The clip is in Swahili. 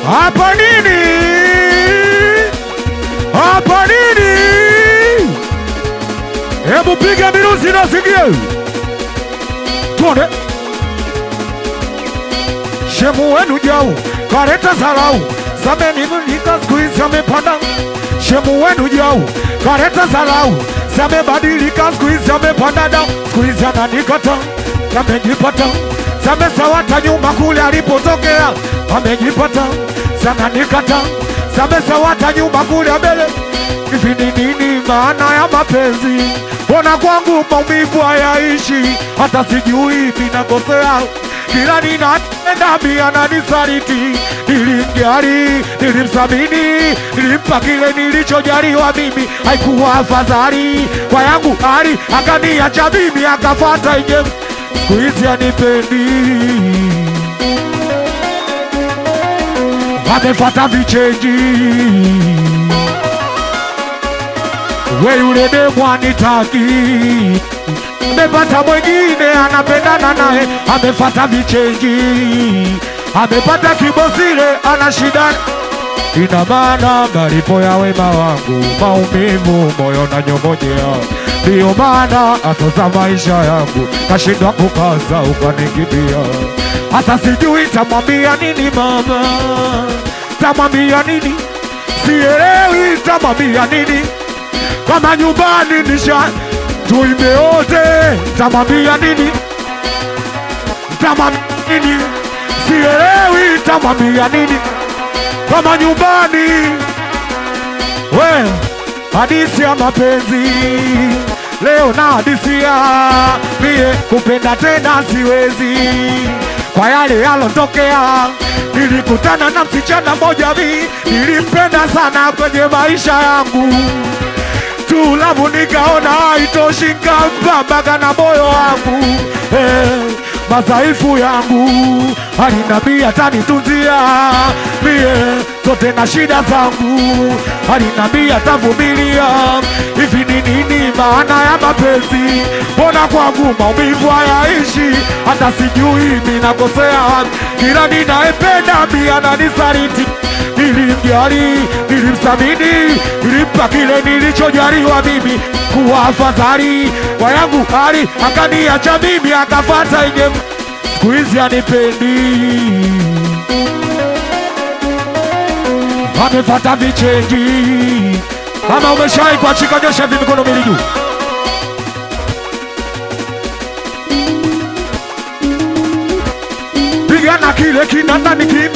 Hapa nini? Hapa nini? Hebu piga miruzi na sigie. Tuone. Shemu wenu jau, kareta zarau. Sameni mlika squeeze amepanda. Shemu wenu jau, kareta zarau. Same badilika squeeze amepanda down. Squeeze ananikata, amejipata. Same sawata nyuma kule alipotokea. Amejipata, sana nikata. Same sawata nyuma kule mbele. Hivi ni nini maana ya mapenzi? Bona kwangu maumivu hayaishi. Hata sijui ninakosea. Kila ninaenda mia na nisaliti. Nilimjali, nilimsamini, nilimpa kile nilichojaliwa mimi. Haikuwa afadhali kwa yangu hali, akaniacha mimi akafuata inge. Siku hizi hanipendi, amefuata vichenji. We yule demu anitaki, amepata mwengine anapendana naye, amefuata vichenji. Amepata kibosile ana shida. Ina maana malipo ya wema wangu maumivu moyo na nyongojea. Ndiyo maana atoza maisha yangu kashindwa kukaza ukanikimbia. Hasa sijui tamwambia nini mama, tamwambia nini, sielewi tamwambia nini. Kama nyumbani nisha tuimbe wote, tamwambia nini, tamwambia nini, sielewi tamwambia nini. Kama nyumbani we hadisi ya mapenzi leo na hadisi ya mie kupenda tena siwezi. Kwa yale yalotokea, nilikutana na msichana moja nilimpenda sana kwenye maisha yangu. Tulavu nikaona haitoshi, nikampambaka na moyo wangu. Madhaifu yangu alinambia atanitunzia mie zote na shida zangu, alinambia atavumilia. Hivi ni nini maana ya mapenzi? Mbona kwangu maumivu hayaishi? Hata sijui ninakosea. Kila ninayependa mia na nisaliti. Nilimjali, nilimsamini, nilimpa kile nilichojaliwa mimi. Kuwa afadhali kwa yangu hali, akaniacha mimi akafuata inge. Siku hizi hanipendi, amefuata vichenji. Kama umeshai kuachika nyosha hivi mikono miwili juu. Pigana kile kinanda nikimba.